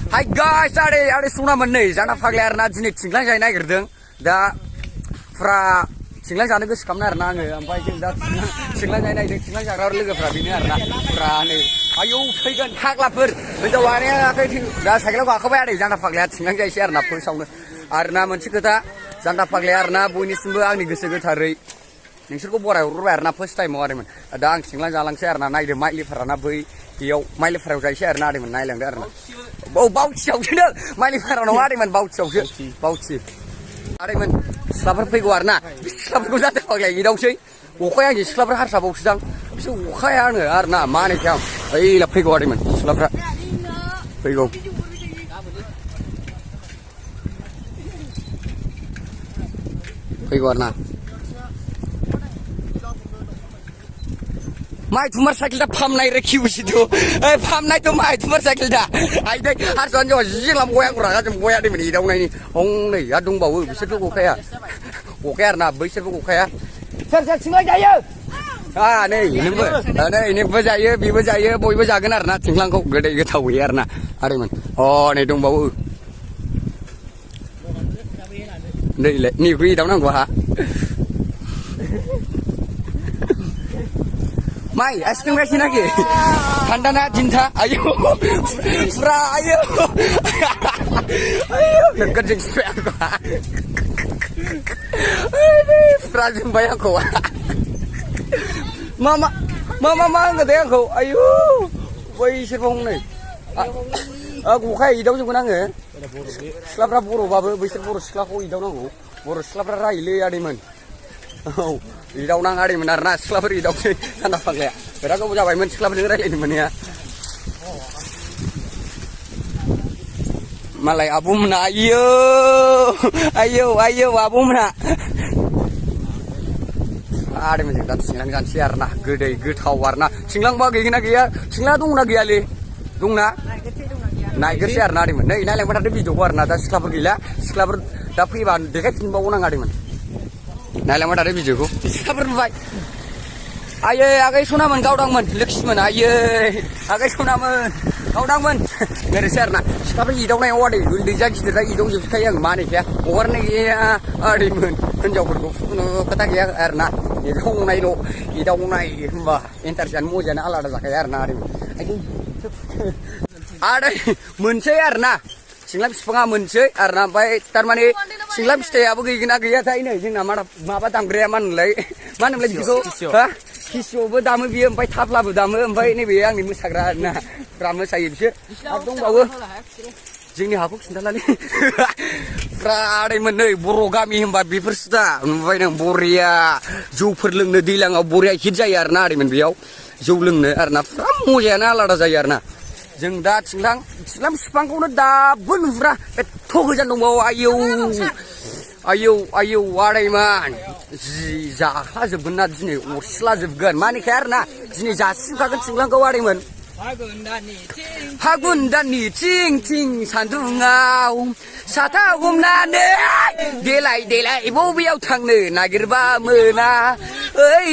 Hai guys, ada sunaman nih, jangan faglai arna jenis cinglang jaya naik gerdeng, dah fra cinglang jana gus kamna arna nge, ampai dah cinglang jaya naik, cinglang jaya orang lega fra bini arna, fra nih, ayo faigan hak lapar, betul warnanya kayak dah sakit aku bayar deh, jangan faglai cinglang jaya si arna pun saung arna mencik kita, jangan faglai arna bunyi semua angin gus gus hari, ningsir ko borai urur arna first time mau ariman, ada ang cinglang jalang si arna naik deh maili fra arna bui, iyo maili fra jaya si arna ariman naik lang deh arna. Bau ciau je, main lima orang ada man bau ciau je, bau ciau. Ada man, selapar pergi warna, selapar gua jatuh pakai gini dong sih. Ukaya je selapar harus bau sedang, bisa ukaya nih warna mana ciau. Ayo lapar gua ada man, selapar pergi gua. Pergi warna. Mai tumar sakit dah pam naik rekiu situ, pam naik tu mai tumar sakit dah. Ayo deh, harus anjau jilam goyang kurang, aja goyang di mana dong ini, hong nih, adung bau, bisa tu gokaya, na, bisa tu gokaya. Sir, singgah jaya. Ah, nih, ini berjaya, bi berjaya, boy berjaga na, cinglang kau gede gede tahu ya na, ada man. Oh, nih dong bau. Nih, kui tahu nang gua. Mai, es krim kasih lagi. Kandana cinta, ayo, fra, ayo, dekat jeng aku. Fra jeng bayang kau. Mama nggak ada kau, ayo, boy siapa nih? Aku kayak idau juga nangge. Selapra buru, babe, besar buru, selaku idau nanggu, buru selapra raile ada man. Oh, idau nang ada benar nas selapar idau sih, anda pakai ya. Berapa kau jawab men selapar dengar ini mana ya? Malai abu mana? Ayo, abu mana? Ada macam tak singlang kan siar nah, gede warna. Singlang bagi gina gaya, singlang dung lagi ali, dung na. Naik ke siar nah di mana? Ini yang mana ada video warna, dah selapar gila, selapar tapi ban dekat timbau nang ada mana? Nai lama dari biju ko. Sabar baik. Aye, agai sunaman kau dang man, Laksman. Aye, agai sunaman kau dang man. Ngeri serna. Sabar idau nai wadi, guldi jagi tidak idau juga kayak mana ya? Warna ya, adi man. Kenjau berko, kata ya erna. Idau nai mbah. Interjan mu jana ala ada kayak erna adi. Ada munce erna. Singlam sepengah munce erna baik termani. Singlam stay apa gini gaya ini, jeng nama apa tangkreman lagi, mana lagi gitu, hah? Kisah berdamu biar sampai taplah berdamu sampai ini biar yang dimusagra, nah, ramu saya bisa, atung bawa, jeng ni aku sendal lagi, frade mana borogami hamba bipersta, sampai nang boria, jauh perleng ne dilang boria hijau arna di mana biau, jauh leng ne arna, framu jana lada jayarna. Jeng dat singlang sepang kau na dabun fra toh jan dong bawa ayo warai man zahla sebenar jini ursla zebgan mani karena jini jasi kaget singlang kau warai man hagun dan ni ting sandungau sata umnane delai ibu biau tang ne nagirba mena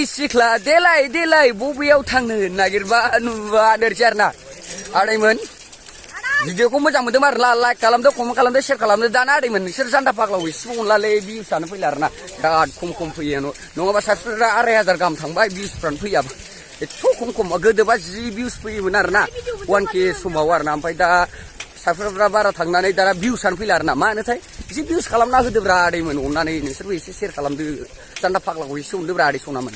sikla delai ibu biau tang ne nagirba nuwa derjarna ada iman, video ko macam itu mar like kalam tu, komen kalam tu, share kalam tu, dan ada iman, share janda pak lawi, semua lale views sana pilar na, dan kom punya no, nunggu pas subscribe area harga kam thang, views front punya, itu kom agak debat views punya benar na, 1K semua warna, sampai dah subscribe berapa thang na, nih dah views sana pilar na, mana thay, views kalam na agak debat ada iman, unna nih, service share kalam tu, janda pak lawi, semua debat ada semua man.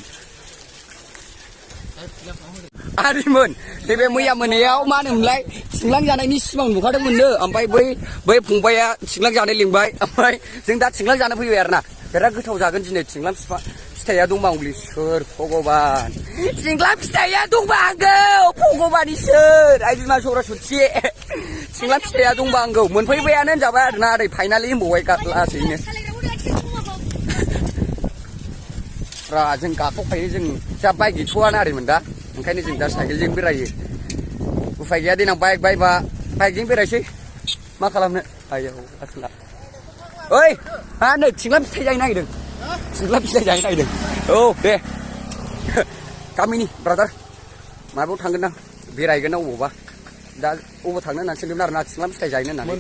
Arimun, tapi muya meniau mana mulai singlang jana ini semang bukan ada benda, ampai boy pungpaya singlang jana lingbai, ampai singdat singlang jana punya erna, berak kita usahakan jenis singlang stay adung bang beli sur pogoban, singlang stay adung banggo pogoban isur, ayo masuk orang suci, singlang stay adung banggo, menpai bayanan jawab erna dari finally boy kelas ini. Rajeng kapok ini jeng siapa gituan hari menda. Makanya jeng dah cycle jeng berai. Ufai jadi nang baik pak, baik jeng berai sih. Makalam ne, ayo asla. Oi, ane singlam bisa jadi naik deng. Singlam bisa jadi naik deng. Oh, deh. Kami nih, brother. Mabuk tanggen nang, berai kena ubah. दा अबाव थांनो होननानै सोंदोंमोन आरोना थिंख्लां फिथाइ जाहैनो होननानै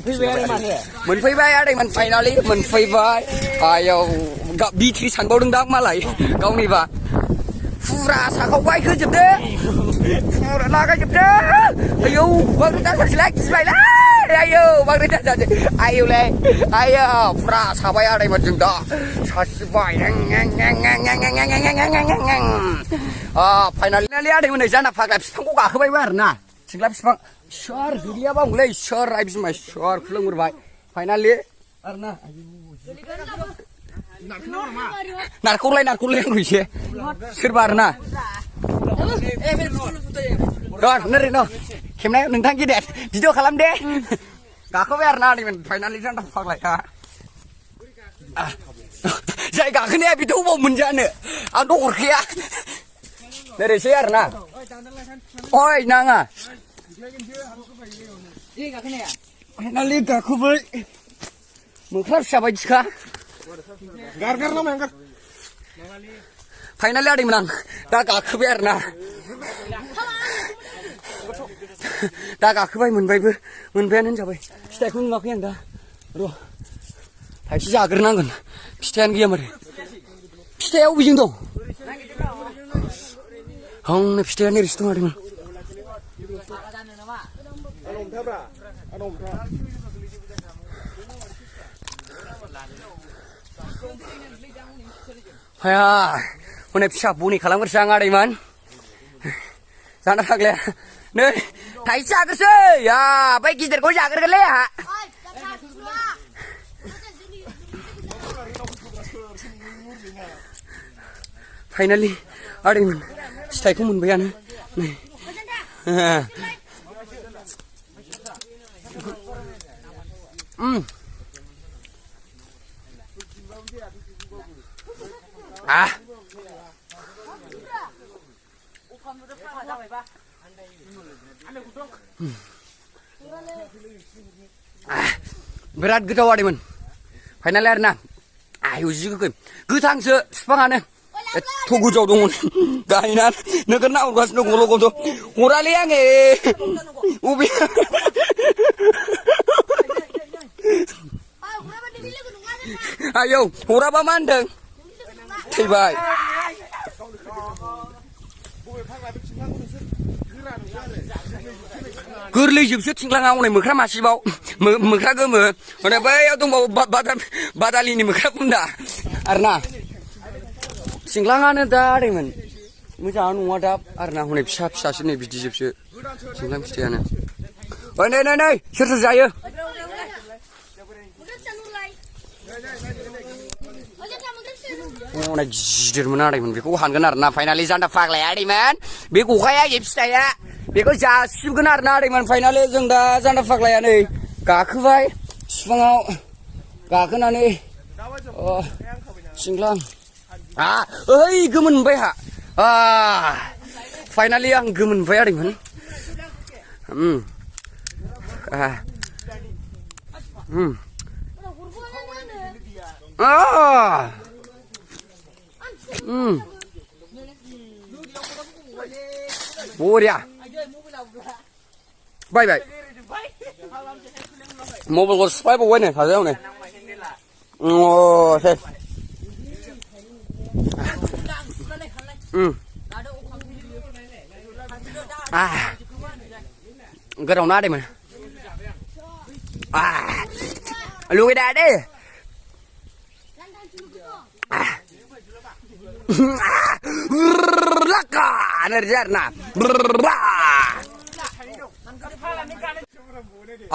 मोनफैबाय आदैमोन फाइनालि मोनफैबाय आयौ बिथ्रि सानबावदोंदां मालाय गावनिबा फुरा साखावबाय होजोबदो फुरा लागायजोबदो आयौ बांद्राय दाजासैलाय गिबायलै आयौ बांद्राय दाजासै आयौलै आयौ फुरा साबाय आदैमोनजों दा सासिबाय फाइनालि आदैमोन नै जाना फाग्ला बिफांखौ गाखोबायबो आरोना थिंख्लां बिफां सोर गोलैयाबा हले सोर आइ बिमा सोर खुलुमहरबाय फाइनालि आरोना नारखौलाय आंखौ एसे सोरबा आरोना र' खेबनाय नोंथां गेदेर भिडिअ खालाम दे गाखोबाय आरोना आदैमोन फाइनालि जाना फाग्लाया जाय गाखोनाया बेथ' अबाव मोनजानो आंथ' हरखाया नोरैसै आरोना ओइ नाङा फाइनालि गाखोबाय मोख्रा फिसा बायदिखा फाइनालि आदैमोन आं दा गाखोबाय आरोना दा गाखोबाय मोनबायबो मोनबायानो होनजाबाय फिथाइखौ नुवाखै आं दा र' थाइसे जाग्रोनांगोन फिथाइयानो गैया माथो फिथाइया बबेजों दं हनै फिथाइया नोरैसो दं आदैमोन हाया हनै फिसा बनि खालामग्रोसै आं आदैमोन जाना फाग्लाया नै थाइसे जाग्रोसै बै गिदिरखौ जाग्रोगोनलै आंहा फाइनालि आदैमोन फिथाइखौ मोनबायानो नै बिराद गोथाव आदैमोन फाइनालि आरोना आयौ जि गोखै गोथांसो बिफाङानो एथ' गोजौआव दङ गायना नोगोर नाहरगासिनो गल' गल' हरालै आङो अबे आयौ हराबा मा होनदों थैबाय गोरलैजोबसो थिंख्लाङा हनै मोख्रा मासेबाव मोख्रा गोमो हनै बैयाव दंबावो बादालिनि मोख्रा बुन्दा आरोना थिंख्लाङानो दा आदैमोन मोजाङानो नङा दा आरोना हनै फिसा फिसासो नै बिदिजोबसो थिंख्लां फिथाइयानो ओइ नै सोर सोर जायो हनै गिदिरमोन आदैमोन बेखौ हानगोन आरोना फाइनालि जान्दा फाग्लाया आदैमोन बे गखाया ए फिथाइया बेखौ जासिगोन आरोना आदैमोन फाइनालि जों दा जान्दा फाग्लाया नै गाखोबाय बिफाङाव गाखोनानै थिंख्लां ओइ गोमोन मोनबाय आंहा फाइनालि आं गोमोन मोनबाय आदैमोन बरिया बायबाय मबाइलखौ सुफायबावबाय नै साजायाव नै सेस गोथाव ना आदैमोन लुगैदा दे laka energi arna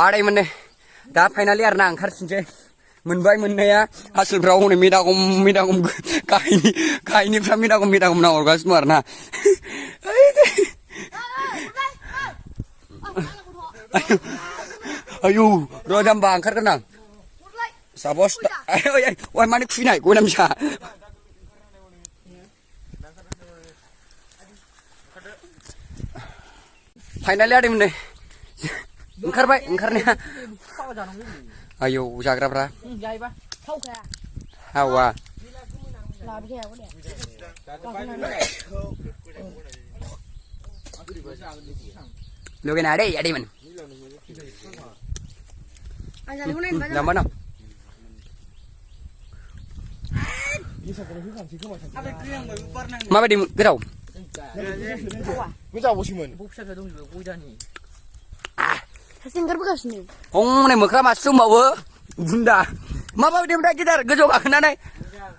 आदैमोन नै दा फाइनालि आरोना ओंखारफिनसै मोनबाय मोननाया हासिलफ्राव हनै मेदागम गाहायनिफ्रा मेदागम नाहरगासिनो दं आरोना आयौ र' जाम्बा ओंखारगोन आं साबस ओइ माने खुबैनाय गयनाम फिसा फाइनालि आदैमोन नै ओंखारबाय ओंखारनाया आयौ जाग्राफ्रा हावा लुगैना दे आदैमोन Yang mana? Mama di gerau. Singkar bekas nih. Hong này mukra masuk mau bunda. Mama di bunda kita gejok akhirnya nih.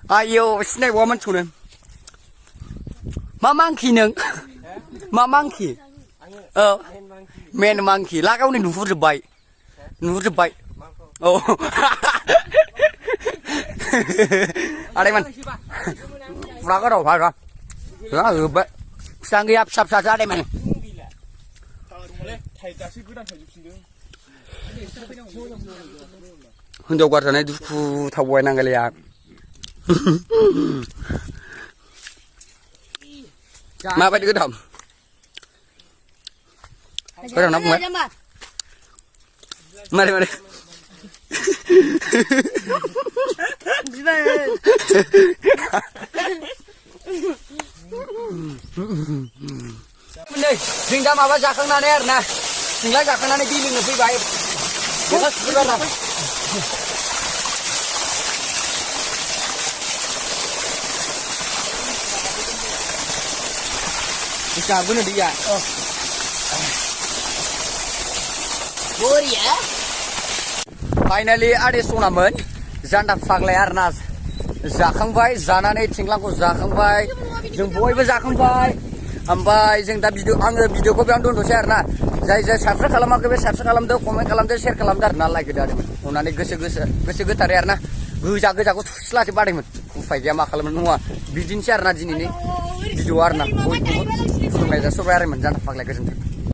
Ayo sini woman cuman. Mamangki neng. Mamangki. Men mangki. Lah kau ni nufur jebai. Nufur jebai. Oh. Ada man. Fraka đâu phải rồi. Đó ừ bệ. Sang cái áp sắp sắp ra đây mày. Hunjau gua sana duku tahu nang kalian. Ma phải đi cái đồng. Cái đồng nó cũng vậy. Mà đi mà đi. Đây, mình đã mà bắt ra khang này nè. Mình lấy ra khang này đi lên phi bài. Được rồi, rồi. Bisa guna dia. Boleh ya? Finally ada sunaman. Janda faglay arna. Zakhangbai, zanane tingklangko zakhangbai. जों बयबो जाखांबाय ओमफ्राय जों दा भिडिअखौ बेयावनो दोनथ'सै आरोना जाय साबस्क्राइब खालामाखै बे साबस्क्राइब खालामदो कमेन्ट खालामदो शेयार खालामदो आरोना लाइक होदो आरो अननानै गोसो गोथारै आरोना गोजाखौ थुस्लासो बादोंमोन उफाय गैया मा खालामनो नङा बिदिनोसै आरोना दिनैनि भिडिअ आरोना बयखौबो खुलुमनाय जासिहरबाय आरोमोन जाना फाग्लाया गोजोन्थों।